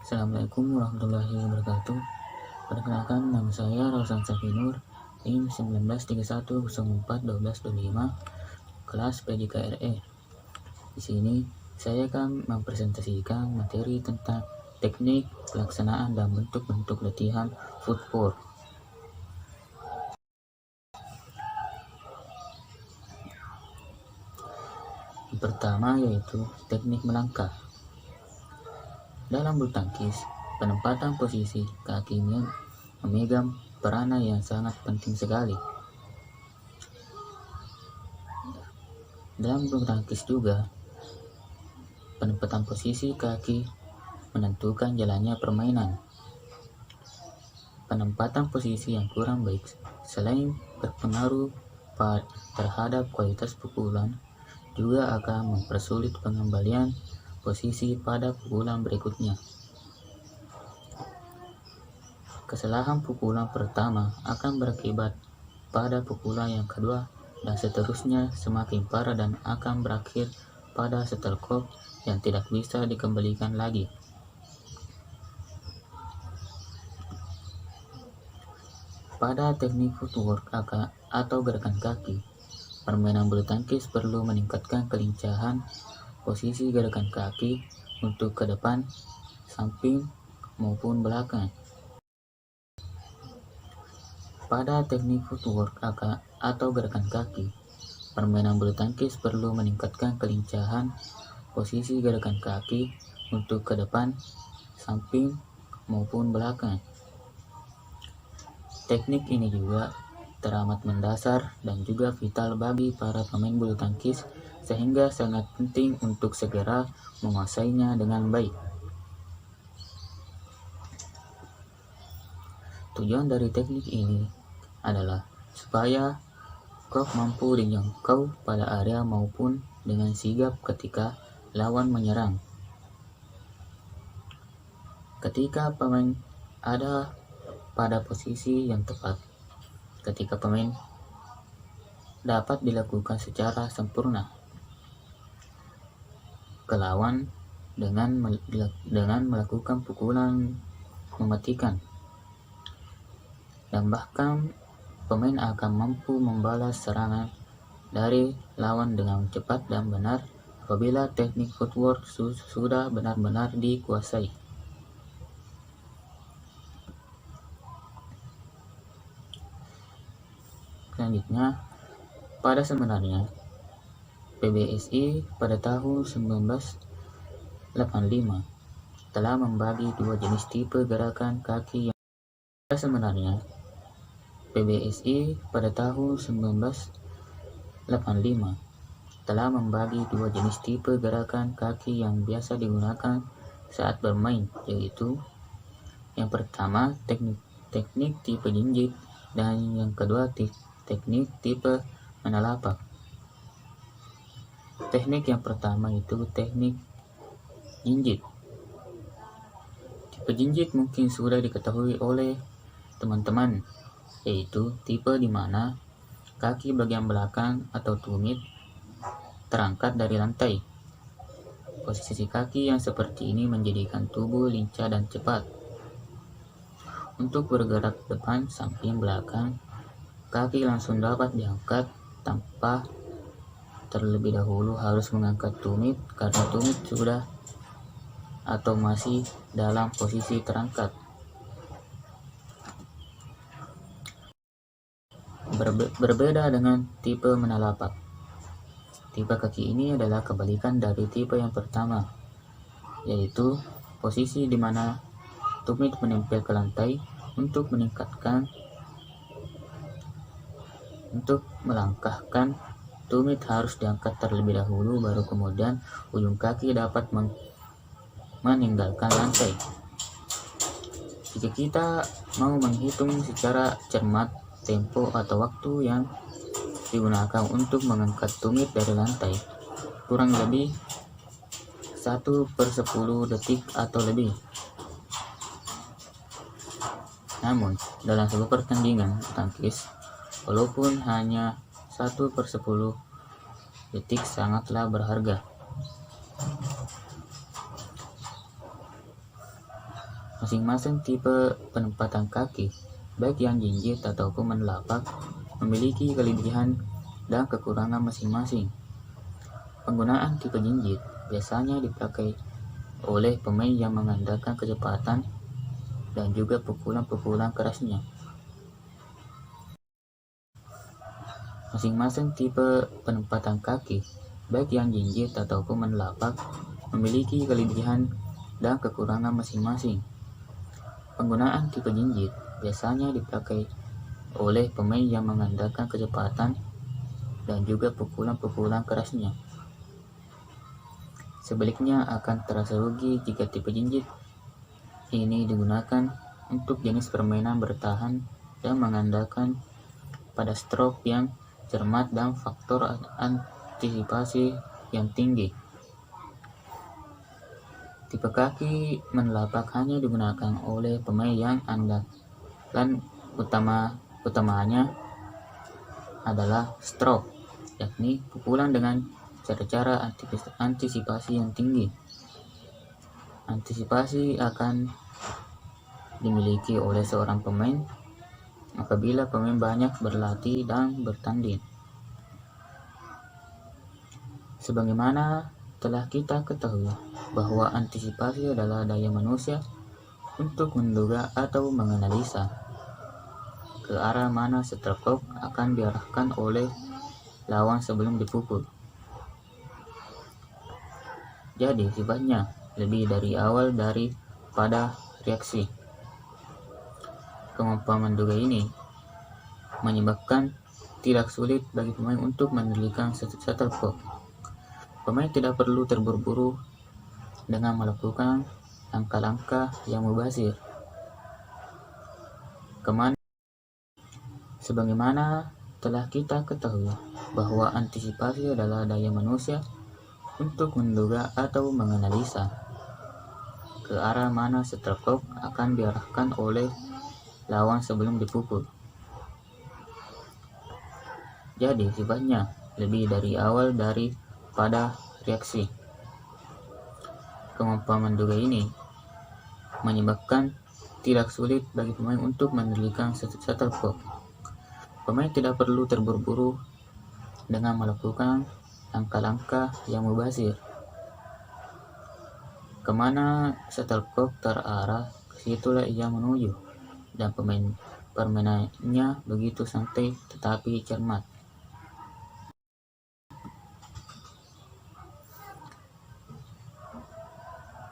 Assalamualaikum warahmatullahi wabarakatuh. Perkenalkan, nama saya Rosan Safinur, NIM 1931041225, kelas PJKRE. Di sini saya akan mempresentasikan materi tentang teknik pelaksanaan dan bentuk-bentuk latihan footwork. Yang pertama yaitu teknik melangkah. Dalam bulu tangkis, penempatan posisi kaki memegang peranan yang sangat penting sekali. Dalam bulu tangkis juga, penempatan posisi kaki menentukan jalannya permainan. Penempatan posisi yang kurang baik selain berpengaruh terhadap kualitas pukulan, juga akan mempersulit pengembalian posisi pada pukulan berikutnya. Kesalahan pukulan pertama akan berakibat pada pukulan yang kedua dan seterusnya semakin parah dan akan berakhir pada shuttlecock yang tidak bisa dikembalikan lagi. Pada teknik footwork atau gerakan kaki, permainan bulu tangkis perlu meningkatkan kelincahan posisi gerakan kaki untuk ke depan, samping, maupun belakang. Pada teknik footwork atau gerakan kaki, permainan bulu tangkis perlu meningkatkan kelincahan posisi gerakan kaki untuk ke depan, samping, maupun belakang. Teknik ini juga teramat mendasar dan juga vital bagi para pemain bulu tangkis, sehingga sangat penting untuk segera menguasainya dengan baik. Tujuan dari teknik ini adalah supaya kau mampu dijangkau pada area maupun dengan sigap ketika lawan menyerang. Ketika pemain ada pada posisi yang tepat, ketika pemain dapat dilakukan secara sempurna ke lawan dengan melakukan pukulan mematikan, dan bahkan pemain akan mampu membalas serangan dari lawan dengan cepat dan benar apabila teknik footwork sudah benar-benar dikuasai. Selanjutnya, pada sebenarnya PBSI pada tahun 1985 telah membagi dua jenis tipe gerakan kaki yang PBSI pada tahun 1985 telah membagi dua jenis tipe gerakan kaki yang biasa digunakan saat bermain, yaitu yang pertama teknik tipe jinjit dan yang kedua teknik tipe menalapak. Teknik yang pertama itu teknik jinjit. Tipe jinjit mungkin sudah diketahui oleh teman-teman, yaitu tipe di mana kaki bagian belakang atau tumit terangkat dari lantai. Posisi kaki yang seperti ini menjadikan tubuh lincah dan cepat. Untuk bergerak depan, samping, belakang, kaki langsung dapat diangkat tanpa terlebih dahulu harus mengangkat tumit karena tumit sudah atau masih dalam posisi terangkat. Berbeda dengan tipe menalapak. Tipe kaki ini adalah kebalikan dari tipe yang pertama, yaitu posisi di mana tumit menempel ke lantai. Untuk melangkahkan, tumit harus diangkat terlebih dahulu, baru kemudian ujung kaki dapat meninggalkan lantai. Jika kita mau menghitung secara cermat tempo atau waktu yang digunakan untuk mengangkat tumit dari lantai, kurang lebih 1/10 detik atau lebih. Namun, dalam sebuah pertandingan tangkis, walaupun hanya 1/10 detik sangatlah berharga. Masing-masing tipe penempatan kaki, baik yang jinjit ataupun menelapak, memiliki kelebihan dan kekurangan masing-masing. Penggunaan tipe jinjit biasanya dipakai oleh pemain yang mengandalkan kecepatan dan juga pukulan-pukulan kerasnya. Masing-masing tipe penempatan kaki, baik yang jinjit ataupun menelapak, memiliki kelebihan dan kekurangan masing-masing. Penggunaan tipe jinjit biasanya dipakai oleh pemain yang mengandalkan kecepatan dan juga pukulan-pukulan kerasnya. Sebaliknya akan terasa rugi jika tipe jinjit ini digunakan untuk jenis permainan bertahan dan mengandalkan pada stroke yang cermat dan faktor antisipasi yang tinggi. Tipe kaki menelapak hanya digunakan oleh pemain yang andalan utamanya adalah stroke, yakni pukulan dengan cara-cara antisipasi yang tinggi. Antisipasi akan dimiliki oleh seorang pemain apabila pemain banyak berlatih dan bertanding. Sebagaimana telah kita ketahui bahwa antisipasi adalah daya manusia untuk menduga atau menganalisa ke arah mana shuttlecock akan diarahkan oleh lawan sebelum dipukul. Jadi sifatnya lebih dari awal daripada reaksi. Kemampuan menduga ini menyebabkan tidak sulit bagi pemain untuk mengendalikan shuttlecock. Pemain tidak perlu terburu-buru dengan melakukan langkah-langkah yang mubazir. Sebagaimana telah kita ketahui bahwa antisipasi adalah daya manusia untuk menduga atau menganalisa ke arah mana shuttlecock akan diarahkan oleh lawan sebelum dipukul. Jadi sifatnya lebih dari awal daripada reaksi. Kemampuan menduga ini menyebabkan tidak sulit bagi pemain untuk mengendalikan shuttlecock. Pemain tidak perlu terburu-buru dengan melakukan langkah-langkah yang mubazir. Kemana shuttlecock terarah, kesitulah ia menuju, dan permainannya begitu santai tetapi cermat.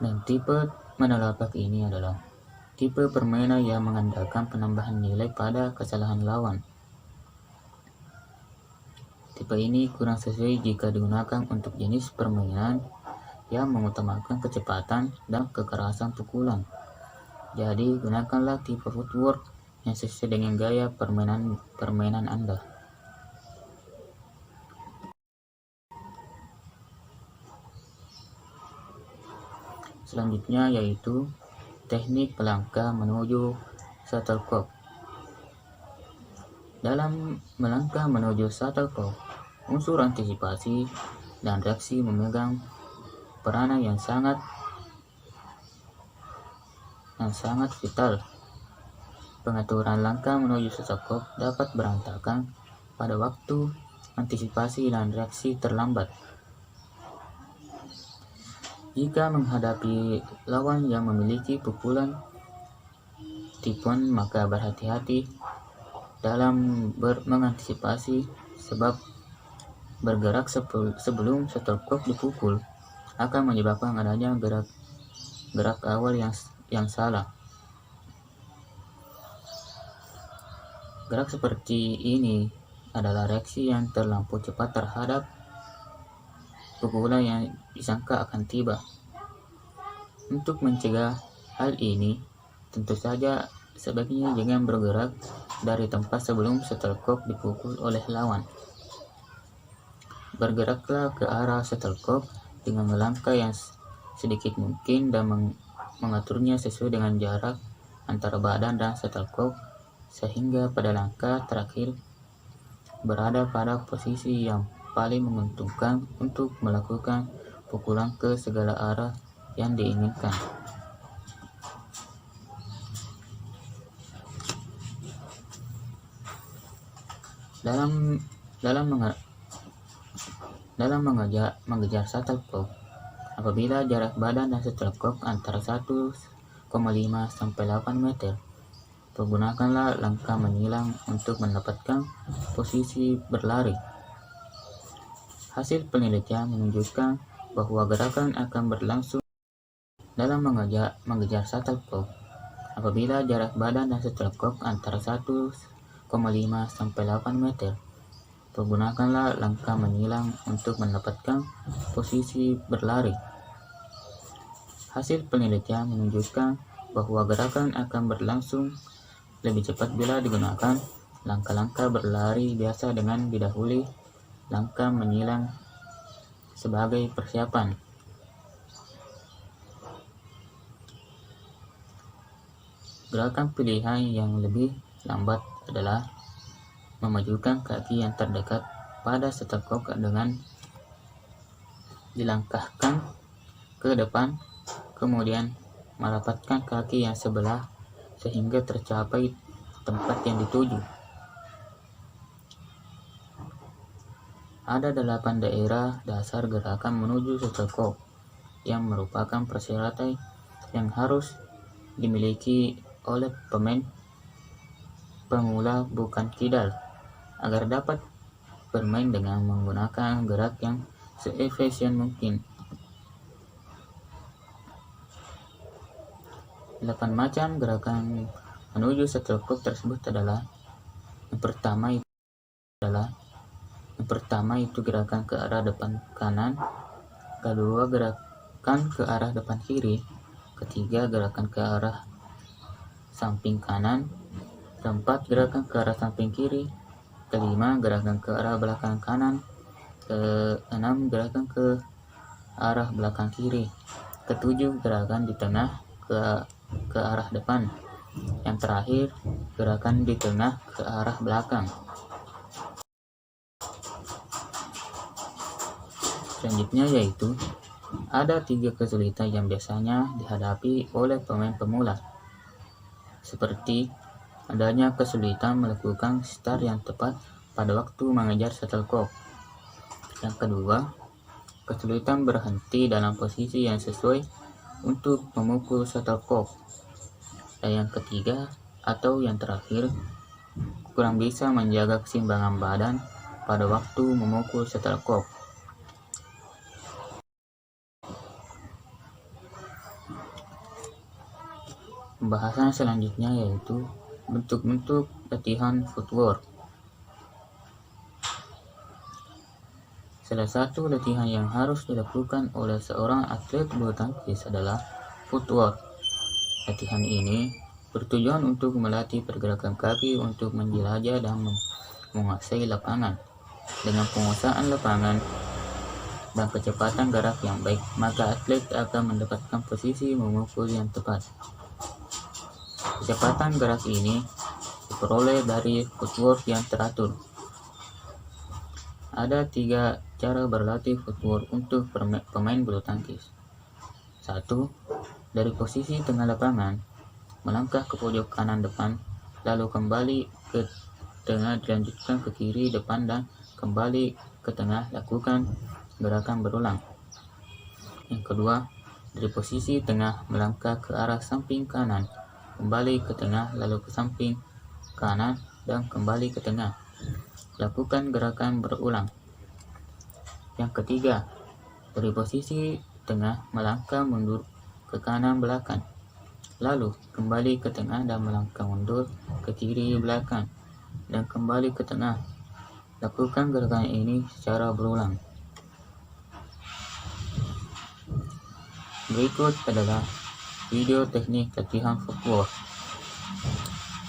Dan tipe menelapak ini adalah tipe permainan yang mengandalkan penambahan nilai pada kesalahan lawan. Tipe ini kurang sesuai jika digunakan untuk jenis permainan yang mengutamakan kecepatan dan kekerasan pukulan. Jadi gunakanlah tipe footwork yang sesuai dengan gaya permainan Anda. Selanjutnya yaitu teknik melangkah menuju shuttlecock. Dalam melangkah menuju shuttlecock, unsur antisipasi dan reaksi memegang peranan yang sangat vital. Pengaturan langkah menuju shuttlecock dapat berantakan pada waktu antisipasi dan reaksi terlambat. Jika menghadapi lawan yang memiliki pukulan tipuan, maka berhati-hati dalam mengantisipasi, sebab bergerak sebelum shuttlecock dipukul akan menyebabkan adanya gerak awal yang salah. Gerak seperti ini adalah reaksi yang terlampau cepat terhadap pukulan yang disangka akan tiba. Untuk mencegah hal ini, tentu saja sebaiknya jangan bergerak dari tempat sebelum shuttlecock dipukul oleh lawan. Bergeraklah ke arah shuttlecock dengan melangkah yang sedikit mungkin dan mengaturnya sesuai dengan jarak antara badan dan shuttlecock, sehingga pada langkah terakhir berada pada posisi yang paling menguntungkan untuk melakukan pukulan ke segala arah yang diinginkan. Dalam dalam menge- mengejar shuttlecock, apabila jarak badan dan shuttlecock antara 1,5 sampai 8 meter, pergunakanlah langkah menyilang untuk mendapatkan posisi berlari. Hasil penelitian menunjukkan bahwa gerakan akan berlangsung dalam mengejar shuttlecock, apabila jarak badan dan shuttlecock antara 1,5 sampai 8 meter, pergunakanlah langkah menyilang untuk mendapatkan posisi berlari. Hasil penelitian menunjukkan bahwa gerakan akan berlangsung lebih cepat bila digunakan langkah-langkah berlari biasa dengan didahului langkah menyilang sebagai persiapan. Gerakan pilihan yang lebih lambat adalah memajukan kaki yang terdekat pada shuttlecock dengan dilangkahkan ke depan, kemudian merapatkan kaki yang sebelah sehingga tercapai tempat yang dituju. Ada 8 daerah dasar gerakan menuju shuttlecock yang merupakan persyaratan yang harus dimiliki oleh pemain pemula bukan kidal agar dapat bermain dengan menggunakan gerak yang seefisien mungkin. 8 macam gerakan menuju shuttlecock tersebut adalah: yang pertama itu gerakan ke arah depan kanan, kedua gerakan ke arah depan kiri, ketiga gerakan ke arah samping kanan, keempat gerakan ke arah samping kiri, kelima gerakan ke arah belakang kanan, keenam gerakan ke arah belakang kiri, ketujuh gerakan di tengah ke arah depan, yang terakhir gerakan di tengah ke arah belakang. Selanjutnya yaitu ada 3 kesulitan yang biasanya dihadapi oleh pemain pemula, seperti adanya kesulitan melakukan start yang tepat pada waktu mengejar shuttlecock. Yang kedua, kesulitan berhenti dalam posisi yang sesuai untuk memukul shuttlecock. Dan yang ketiga atau yang terakhir, kurang bisa menjaga keseimbangan badan pada waktu memukul shuttlecock. Pembahasan selanjutnya yaitu bentuk-bentuk latihan footwork. Salah satu latihan yang harus dilakukan oleh seorang atlet bulu tangkis adalah footwork. Latihan ini bertujuan untuk melatih pergerakan kaki untuk menjelajah dan menguasai lapangan. Dengan penguasaan lapangan dan kecepatan gerak yang baik, maka atlet akan mendapatkan posisi memukul yang tepat. Kecepatan gerak ini diperoleh dari footwork yang teratur. Ada 3 cara berlatih footwork untuk pemain bulu tangkis. 1. Dari posisi tengah lapangan, melangkah ke pojok kanan depan, lalu kembali ke tengah, dilanjutkan ke kiri depan dan kembali ke tengah, lakukan gerakan berulang. Yang kedua, dari posisi tengah melangkah ke arah samping kanan, kembali ke tengah, lalu ke samping kanan dan kembali ke tengah. Lakukan gerakan berulang. Yang ketiga, dari posisi tengah melangkah mundur ke kanan belakang, lalu kembali ke tengah dan melangkah mundur ke kiri belakang dan kembali ke tengah. Lakukan gerakan ini secara berulang. Berikut adalah video teknik latihan footwork.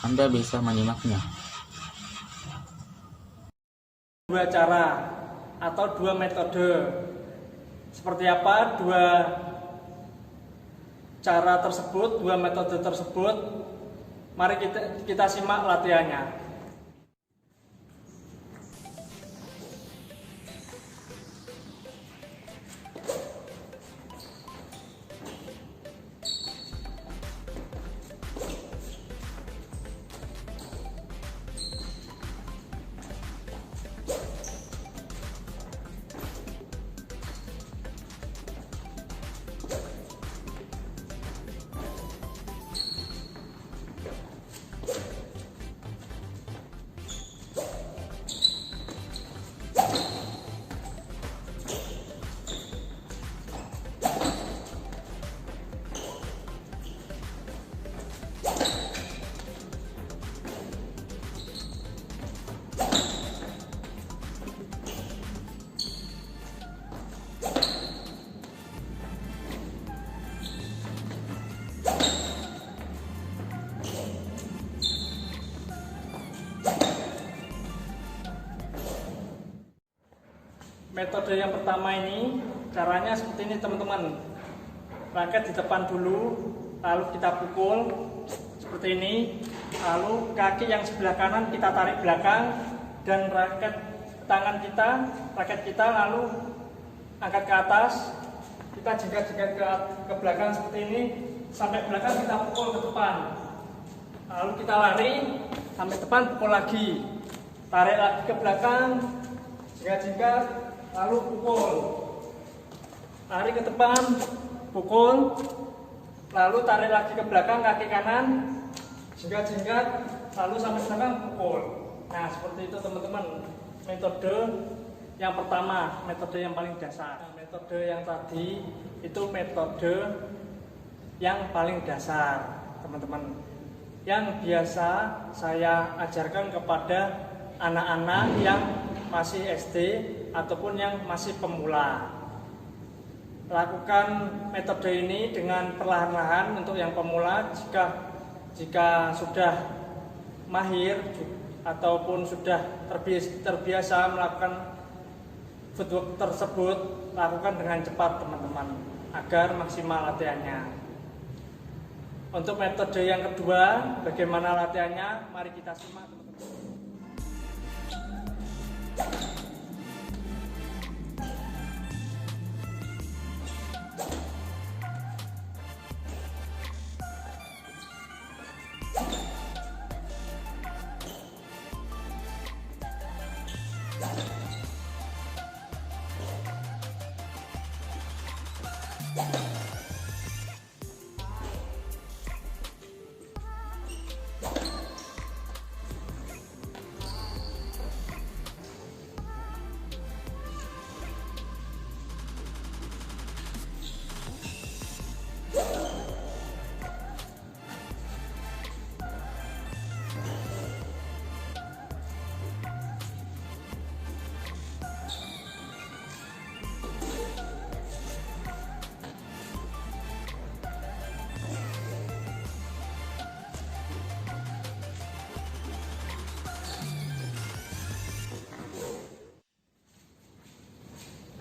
Anda bisa menyimaknya. 2 cara atau 2 metode. Seperti apa 2 cara tersebut, 2 metode tersebut? Mari kita simak latihannya. metode yang pertama ini caranya seperti ini teman-teman. Raket di depan dulu, lalu kita pukul seperti ini, lalu kaki yang sebelah kanan kita tarik belakang, dan raket kita lalu angkat ke atas, kita jingkat-jingkat ke belakang seperti ini, sampai belakang kita pukul ke depan, lalu kita lari sampai depan, pukul lagi, tarik lagi ke belakang, jingkat-jingkat, lalu pukul, lari ke depan, pukul, lalu tarik lagi ke belakang kaki kanan, jingkat-jingkat, lalu sampai belakang pukul. Nah, seperti itu teman-teman, metode yang pertama, metode yang paling dasar. Nah, metode yang tadi itu metode yang paling dasar teman-teman, yang biasa saya ajarkan kepada anak-anak yang masih SD ataupun yang masih pemula. Lakukan metode ini dengan perlahan-lahan untuk yang pemula. Jika sudah mahir ataupun sudah terbiasa melakukan footwork tersebut, lakukan dengan cepat teman-teman agar maksimal latihannya. Untuk metode yang kedua, bagaimana latihannya? Mari kita simak teman-teman.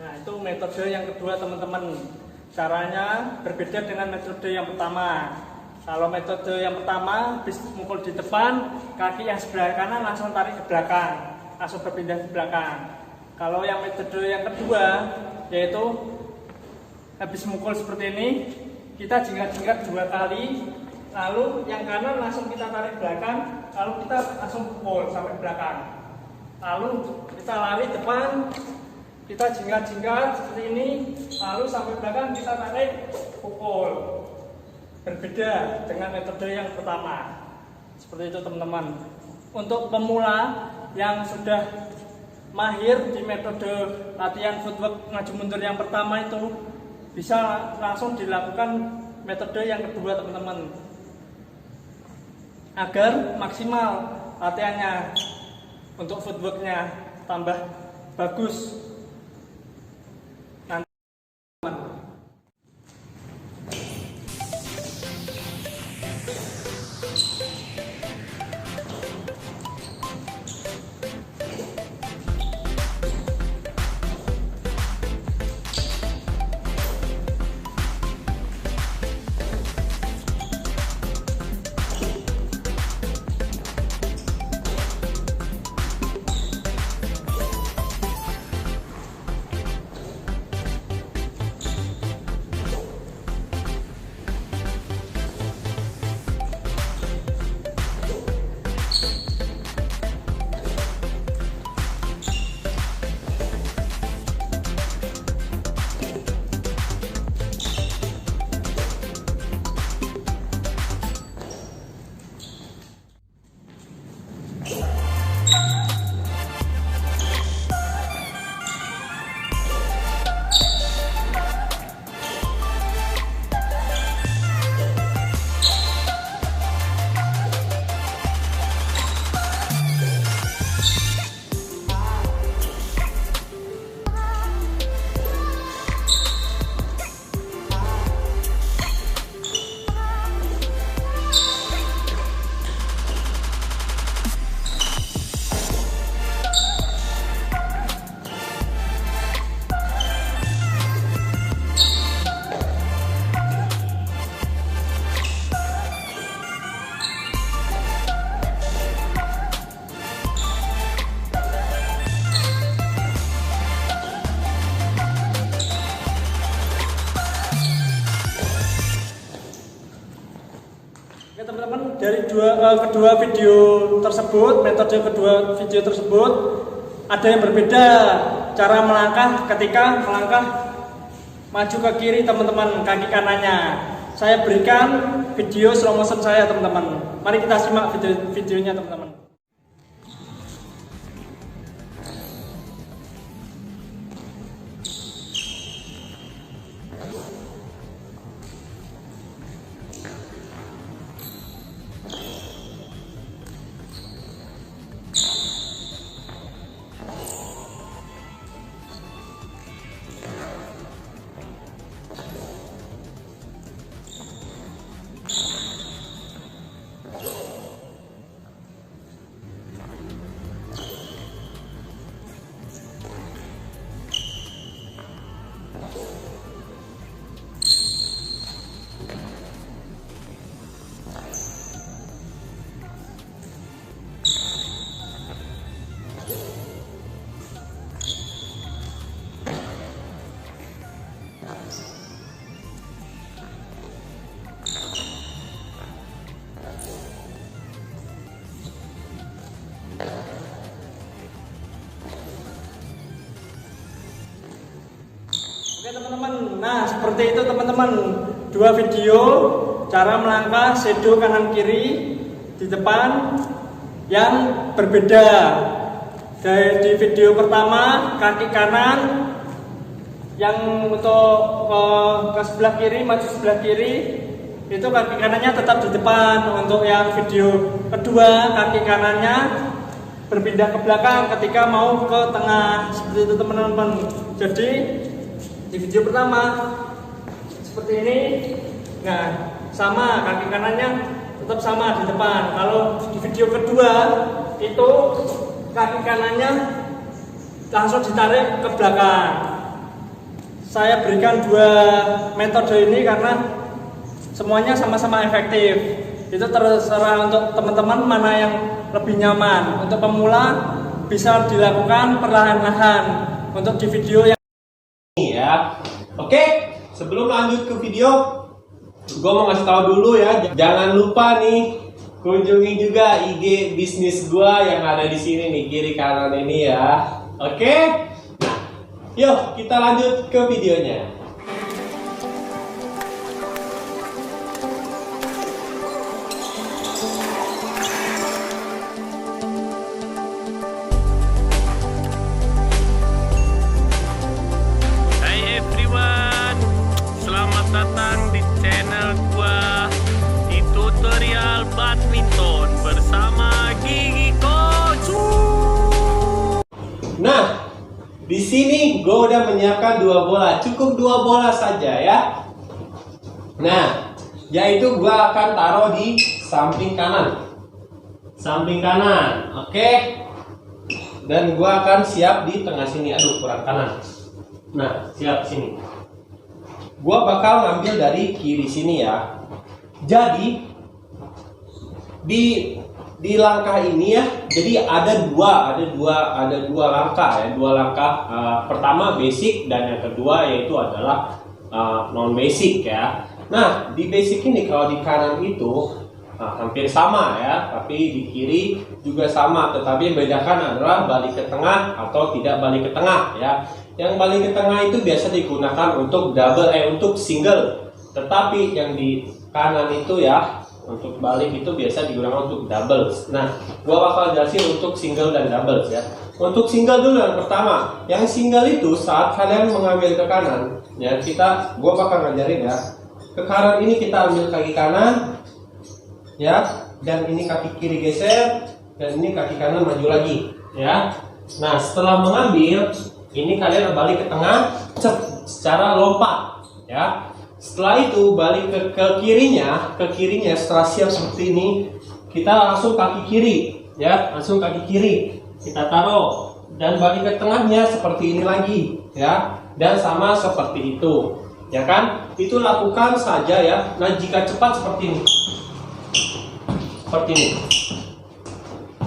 Nah, itu metode yang kedua teman-teman. Caranya berbeda dengan metode yang pertama. Kalau metode yang pertama, habis mukul di depan, kaki yang sebelah kanan langsung tarik ke belakang, langsung berpindah ke belakang. Kalau yang metode yang kedua, yaitu habis mukul seperti ini, kita jingkat-jingkat 2 kali, lalu yang kanan langsung kita tarik belakang, lalu kita langsung pukul sampai belakang. Lalu kita lari depan, kita jingkat-jingkat seperti ini, lalu sampai belakang kita tarik, pukul. Berbeda dengan metode yang pertama. Seperti itu teman-teman. Untuk pemula yang sudah mahir di metode latihan footwork maju mundur yang pertama itu, bisa langsung dilakukan metode yang kedua teman-teman, agar maksimal latihannya, untuk footworknya tambah bagus. dari kedua video tersebut, metode kedua video tersebut ada yang berbeda cara melangkah ketika melangkah maju ke kiri teman-teman, kaki kanannya. Saya berikan video slow motion saya teman-teman. Mari kita simak videonya teman-teman. Oke teman-teman, nah seperti itu teman-teman, dua video cara melangkah shadow kanan kiri di depan yang berbeda. Di video pertama kaki kanan yang untuk ke sebelah kiri, maju sebelah kiri, itu kaki kanannya tetap di depan. Untuk yang video kedua kaki kanannya berpindah ke belakang ketika mau ke tengah, seperti itu teman-teman. Jadi di video pertama seperti ini, nah sama kaki kanannya tetap sama di depan. Kalau di video kedua itu kaki kanannya langsung ditarik ke belakang. Saya berikan dua metode ini karena semuanya sama-sama efektif. Itu terserah untuk teman-teman mana yang lebih nyaman. Untuk pemula bisa dilakukan perlahan-lahan. Untuk di video yang ya. Oke, sebelum lanjut ke video, gue mau ngasih tahu dulu ya, jangan lupa nih kunjungi juga IG bisnis gue yang ada di sini nih, kiri kanan ini ya. Oke, nah, yuk kita lanjut ke videonya. Datang di channel gua di tutorial badminton bersama Gigi Coach. Nah, di sini gue udah menyiapkan dua bola, cukup dua bola saja ya. Nah, yaitu gue akan taruh di samping kanan, oke. Dan gue akan siap di tengah sini, aduh kurang kanan. Nah, siap sini. Gua bakal ngambil dari kiri sini ya. Jadi di langkah ini ya. Jadi ada dua langkah ya. Dua langkah. Pertama basic dan yang kedua yaitu adalah non basic ya. Nah di basic ini kalau di kanan itu hampir sama ya. Tapi di kiri juga sama. Tetapi yang bedakan adalah balik ke tengah atau tidak balik ke tengah ya. Yang balik ke tengah itu biasa digunakan untuk untuk single. Tetapi yang di kanan itu ya, untuk balik itu biasa digunakan untuk doubles. Nah, gua bakal jelasin untuk single dan doubles ya. Untuk single dulu yang pertama. Yang single itu saat kalian mengambil ke kanan, ya gua bakal ngajarin ya. Ke kanan ini kita ambil kaki kanan, ya, dan ini kaki kiri geser, dan ini kaki kanan maju lagi, ya. Nah, setelah mengambil ini kalian balik ke tengah secara lompat ya. Setelah itu balik ke kirinya setelah siap seperti ini, kita langsung kaki kiri ya, langsung kaki kiri kita taruh dan balik ke tengahnya seperti ini lagi ya, dan sama seperti itu ya kan. Itu lakukan saja ya. Nah, jika cepat seperti ini.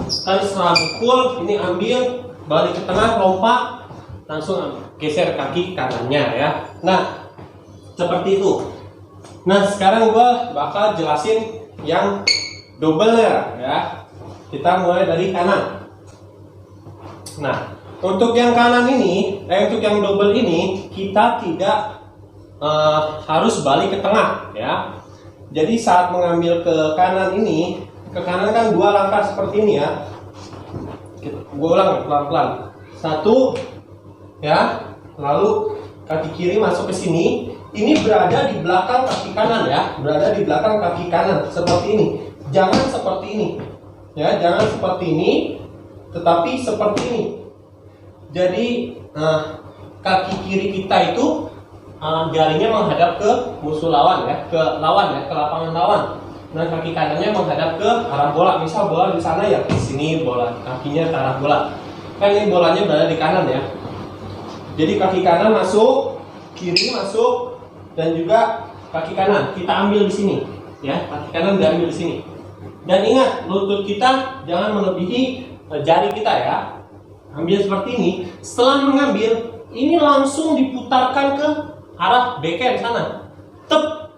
Setelah pukul ini, ambil balik ke tengah, lompat, langsung geser kaki kanannya ya. Nah, seperti itu. Nah, sekarang gua bakal jelasin yang double-nya ya. Kita mulai dari kanan. Nah, untuk yang kanan ini, untuk yang double ini kita tidak harus balik ke tengah ya. Jadi saat mengambil ke kanan ini, ke kanan kan 2 langkah seperti ini ya. Gue ulang pelan-pelan. 1 ya, lalu kaki kiri masuk ke sini. Ini berada di belakang kaki kanan ya, berada di belakang kaki kanan seperti ini. Jangan seperti ini. Ya, jangan seperti ini, tetapi seperti ini. Jadi kaki kiri kita itu jarinya menghadap ke musuh lawan ya, ke lapangan lawan. Nah, kaki kanannya menghadap ke arah bola. Misal bola di sana ya, di sini bola, kakinya ke arah bola. Kan ini bolanya berada di kanan ya. Jadi kaki kanan masuk, kiri masuk, dan juga kaki kanan kita ambil di sini ya. Kaki kanan diambil di sini. Dan ingat, lutut kita jangan melebihi jari kita ya. Ambil seperti ini. Setelah mengambil, ini langsung diputarkan ke arah backhand sana. Tep.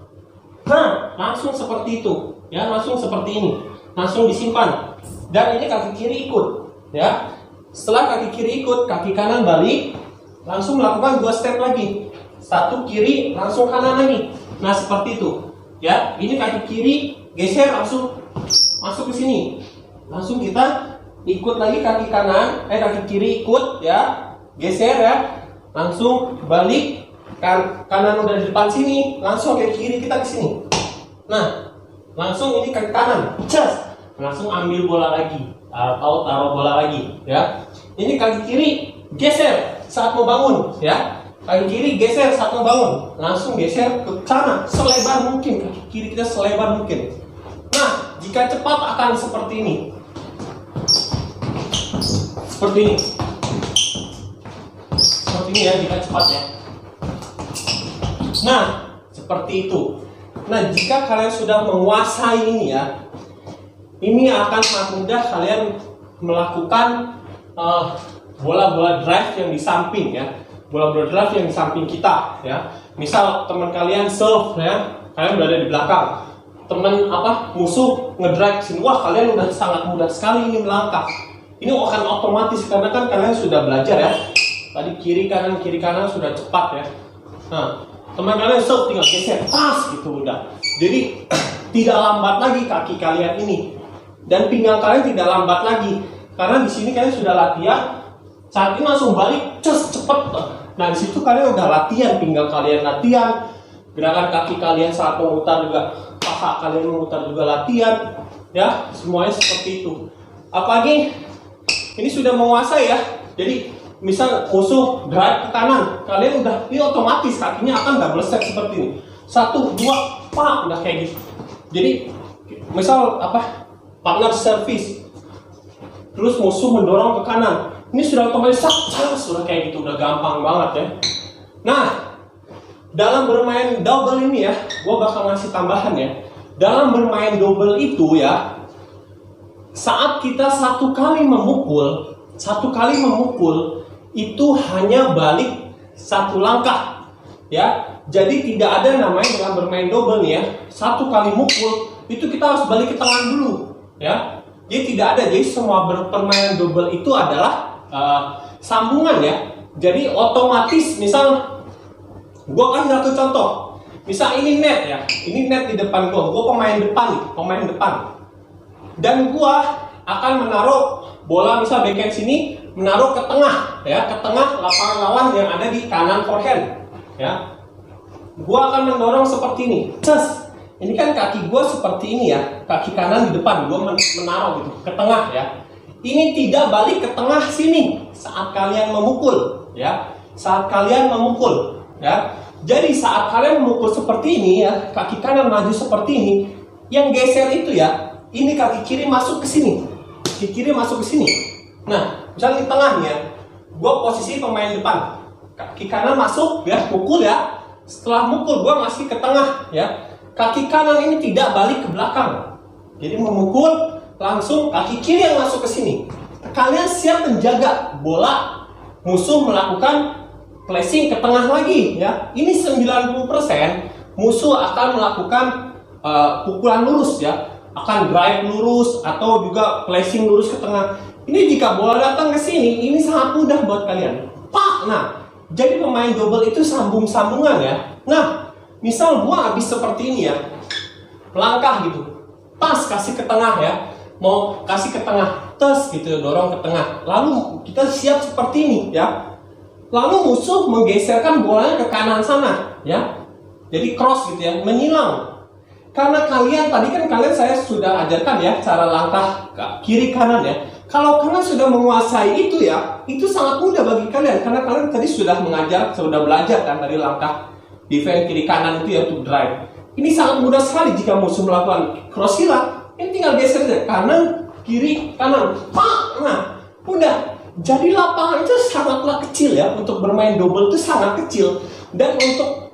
Nah, langsung seperti itu. Ya, langsung seperti ini. Langsung disimpan. Dan ini kaki kiri ikut. Ya. Setelah kaki kiri ikut, kaki kanan balik. Langsung melakukan 2 step lagi. 1 kiri, langsung kanan lagi. Nah, seperti itu. Ya, ini kaki kiri geser langsung masuk ke sini. Langsung kita ikut lagi kaki kanan, kaki kiri ikut ya, geser ya, langsung balik. Kanan udah di depan sini, langsung kaki kiri kita ke sini. Nah, langsung ini kaki kanan, langsung ambil bola lagi, atau taruh bola lagi ya. Ini kaki kiri geser saat mau bangun ya. Kaki kiri geser saat mau bangun, langsung geser ke sana selebar mungkin, kaki kiri kita selebar mungkin. Nah, jika cepat akan seperti ini. Seperti ini. Seperti ini ya jika cepat ya. Nah, seperti itu. Nah, jika kalian sudah menguasai ini ya, ini akan sangat mudah kalian melakukan bola-bola drive yang di samping ya. Bola-bola drive yang di samping kita ya. Misal teman kalian serve ya, kalian berada di belakang. Teman musuh ngedrive sini, wah kalian udah sangat mudah sekali ini melangkah. Ini akan otomatis karena kan kalian sudah belajar ya. Tadi kiri kanan sudah cepat ya. Nah, teman kalian serve tinggal geser pas gitu udah. Jadi tidak lambat lagi kaki kalian ini. Dan pinggang kalian tidak lambat lagi. Karena di sini kalian sudah latihan. Saat ini langsung balik, cepet. Nah, di situ kalian udah latihan, pinggang kalian latihan. Gerakan kaki kalian saat memutar juga, paha kalian memutar juga latihan. Ya, semuanya seperti itu. Apalagi ini sudah menguasai ya. Jadi misal musuh drive ke kanan, kalian udah ini otomatis kakinya akan double step seperti ini. 1, 2, pak, udah kayak gitu. Jadi misal partner service, terus musuh mendorong ke kanan, ini sudah otomatis sudah kayak gitu, udah gampang banget ya. Nah, dalam bermain double ini ya, gue bakal ngasih tambahan ya. Dalam bermain double itu ya, saat kita satu kali memukul itu hanya balik 1 langkah ya. Jadi tidak ada namanya dalam bermain double nih ya, 1 kali mukul itu kita harus balik ke tengah dulu ya. Jadi tidak ada, jadi semua permainan double itu adalah sambungan ya. Jadi otomatis misal gua kasih satu contoh. Misal ini net ya, ini net di depan gua pemain depan. Dan gua akan menaruh bola misal backhand sini, menaruh ke tengah ya, ke tengah lapangan lawan yang ada di kanan forehand ya. Gua akan mendorong seperti ini. Ini kan kaki gua seperti ini ya, kaki kanan di depan, gua menaruh gitu ke tengah ya. Ini tidak balik ke tengah sini saat kalian memukul ya. Saat kalian memukul ya. Jadi saat kalian memukul seperti ini ya, kaki kanan maju seperti ini, yang geser itu ya, ini kaki kiri masuk ke sini. Kaki kiri masuk ke sini. Nah, misalnya di tengahnya, gue posisi pemain depan, kaki kanan masuk ya, mukul ya. Setelah mukul gue masih ke tengah ya. Kaki kanan ini tidak balik ke belakang. Jadi memukul langsung kaki kiri yang masuk ke sini. Kalian siap menjaga bola musuh melakukan flashing ke tengah lagi ya. Ini 90% musuh akan melakukan pukulan lurus ya. akan drive lurus atau juga flashing lurus ke tengah. Ini jika bola datang ke sini, ini sangat mudah buat kalian. Pak, nah, jadi pemain double itu sambung-sambungan ya. Nah, misal gua habis seperti ini ya, melangkah gitu, pas kasih ke tengah ya, mau kasih ke tengah, tes gitu, dorong ke tengah. Lalu kita siap seperti ini ya. Lalu musuh menggeserkan bolanya ke kanan sana ya. Jadi cross gitu ya, menyilang. Karena kalian tadi kan saya sudah ajarkan ya cara langkah ke kiri kanan ya. Kalau kalian sudah menguasai itu ya, itu sangat mudah bagi kalian karena kalian tadi sudah belajar kan dari langkah defense kiri kanan itu ya, untuk drive. Ini sangat mudah sekali jika musuh melakukan cross hilang, ini tinggal geser saja kanan, kiri, kanan. Pak, nah, udah. Jadi lapangan itu sangatlah kecil ya, untuk bermain double itu sangat kecil, dan untuk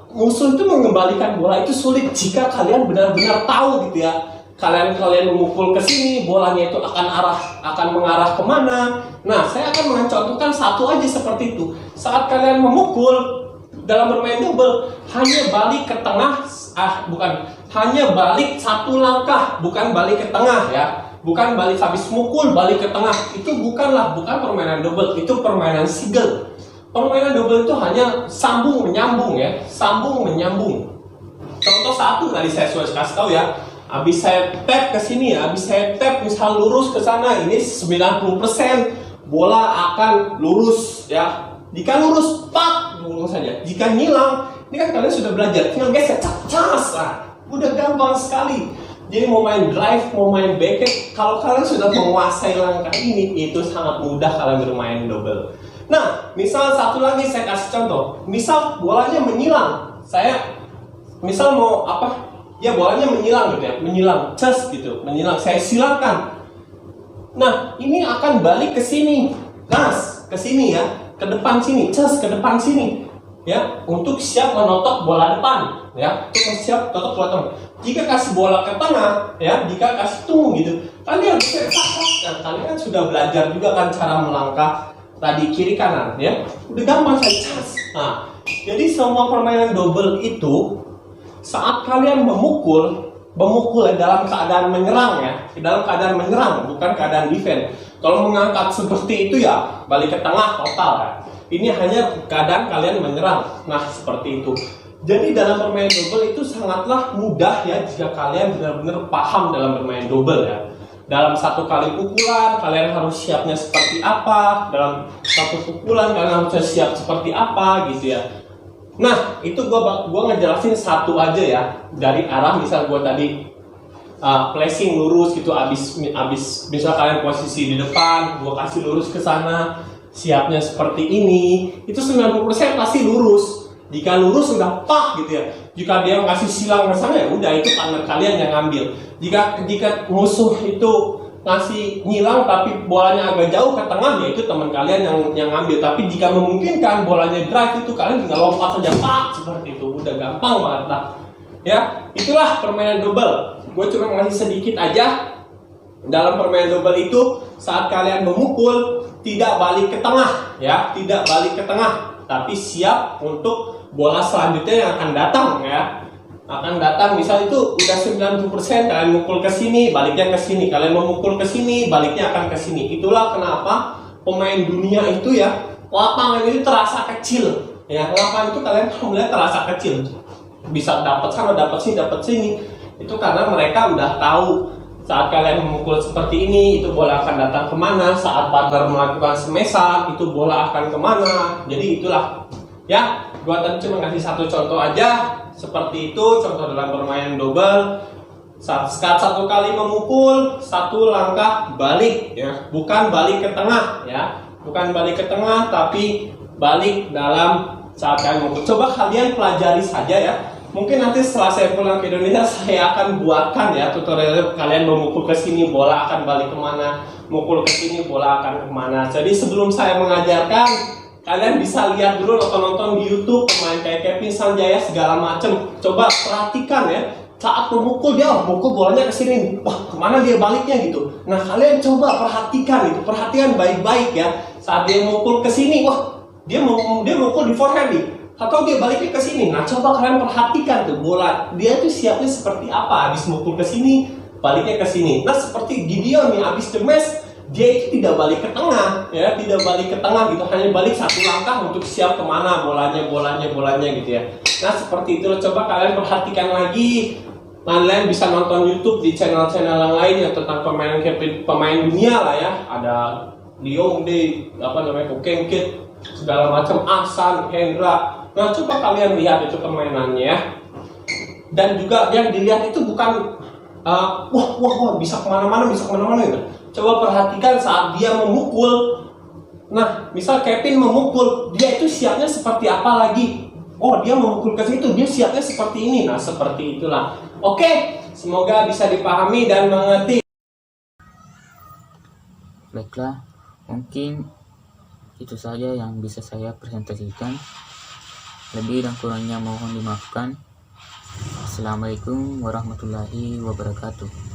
musuh itu mengembalikan bola itu sulit jika kalian benar-benar tahu gitu ya. Kalian memukul ke sini, bolanya itu akan mengarah kemana. Nah, saya akan mencontohkan satu aja seperti itu. Saat kalian memukul dalam bermain double, hanya balik ke tengah, hanya balik satu langkah, bukan balik ke tengah ya. Bukan balik habis mukul balik ke tengah. Itu bukan permainan double, itu permainan single. Permainan double itu hanya sambung menyambung ya, sambung menyambung. Contoh satu tadi saya sudah kasih tahu ya. Habis saya tap ke sini ya, habis saya tap misal lurus ke sana, ini 90% bola akan lurus ya. Jika lurus, pak, lurus saja. Jika ngilang, ini kan kalian sudah belajar, tinggal geser, cas, udah gampang sekali. Jadi mau main drive, mau main backhand, kalau kalian sudah menguasai langkah ini, itu sangat mudah kalian bermain double. Nah, misal satu lagi saya kasih contoh. Misal bolanya menyilang. Misal mau apa? Ya bolanya menyilang gitu ya. Menyilang, cas gitu. Menyilang, saya silangkan. Nah, ini akan balik ke sini. Gas, ke sini ya. Ke depan sini, cas ke depan sini. Ya, untuk siap menotok bola depan. Ya, untuk siap totok bola depan. Jika kasih bola ke tengah, ya, jika kasih tunggu gitu. Kalian bisa kalian kan sudah belajar juga kan cara melangkah tadi kiri kanan ya, udah gampang saya cas. Nah, jadi semua permainan double itu saat kalian memukul dalam keadaan menyerang ya, dalam keadaan menyerang bukan keadaan defense. Kalau mengangkat seperti itu ya balik ke tengah total ya. Ini hanya keadaan kalian menyerang. Nah, seperti itu. Jadi dalam bermain double itu sangatlah mudah ya jika kalian benar-benar paham dalam bermain double ya. Dalam satu kali pukulan kalian harus siapnya seperti apa, dalam satu pukulan kalian harus siap seperti apa gitu ya. Nah, itu gua ngejelasin satu aja ya, dari arah misal gua tadi flashing lurus gitu, abis misal kalian posisi di depan, gua kasih lurus ke sana, siapnya seperti ini, itu 90% pasti lurus. Jika lurus sudah pak gitu ya. Jika dia ngasih silang ke sana ya udah, itu partner kalian yang ngambil. Jika musuh itu ngasih nyilang tapi bolanya agak jauh ke tengah, ya itu teman kalian yang ngambil. Tapi jika memungkinkan bolanya drive, itu kalian tinggal lompat saja pak, seperti itu. Udah gampang banget lah. Ya, itulah permainan double. Gue cuma ngasih sedikit aja. Dalam permainan double itu saat kalian memukul tidak balik ke tengah ya, tidak balik ke tengah, tapi siap untuk bola selanjutnya yang akan datang ya. Akan datang, misal itu udah 90% kalian mukul ke sini, baliknya ke sini. Kalian memukul ke sini, baliknya akan ke sini. Itulah kenapa pemain dunia itu ya, lapangan itu terasa kecil. Ya, lapangan itu kalian melihat terasa kecil. Bisa dapat sana, dapat sini. Itu karena mereka udah tahu saat kalian memukul seperti ini, itu bola akan datang kemana. Saat partner melakukan semesan, itu bola akan kemana. Jadi itulah ya. Gua tadi cuma ngasih satu contoh aja, seperti itu contoh dalam permainan double. Saat satu kali memukul, satu langkah balik ya, bukan balik ke tengah ya, bukan balik ke tengah, tapi balik dalam saat kalian memukul. Coba kalian pelajari saja ya. Mungkin nanti setelah saya pulang ke Indonesia, saya akan buatkan ya tutorial kalian memukul ke sini, bola akan balik kemana, mukul ke sini, bola akan kemana. Jadi sebelum saya mengajarkan, kalian bisa lihat dulu atau nonton di YouTube pemain kayak Kevin Sanjaya segala macem. Coba perhatikan ya, saat memukul dia mukul bolanya ke sini, wah kemana dia baliknya gitu. Nah kalian coba perhatikan itu, perhatikan baik-baik ya. Saat dia mukul ke sini, wah dia mukul di forehand nih, atau dia baliknya ke sini. Nah coba kalian perhatikan tuh bola dia tuh siapnya seperti apa. Habis mukul ke sini, baliknya ke sini. Nah seperti Gideon nih, abis the match, dia itu tidak balik ke tengah, ya, tidak balik ke tengah gitu, hanya balik satu langkah untuk siap kemana bolanya gitu ya. Nah seperti itu, coba kalian perhatikan lagi. Kalian bisa nonton YouTube di channel-channel yang lain yang tentang pemain dunia lah ya. Ada Liong De, Kokeng Kid, segala macam, Ahsan, Hendra. Nah coba kalian lihat itu permainannya ya. Dan juga yang dilihat itu bukan wah bisa kemana-mana gitu. Coba perhatikan saat dia memukul. Nah misal Kevin memukul, dia itu siapnya seperti apa lagi? Oh dia memukul ke situ, dia siapnya seperti ini. Nah seperti itulah. Oke, semoga bisa dipahami dan mengerti. Baiklah, mungkin itu saja yang bisa saya presentasikan. Lebih dan kurangnya mohon dimaafkan. Assalamualaikum warahmatullahi wabarakatuh.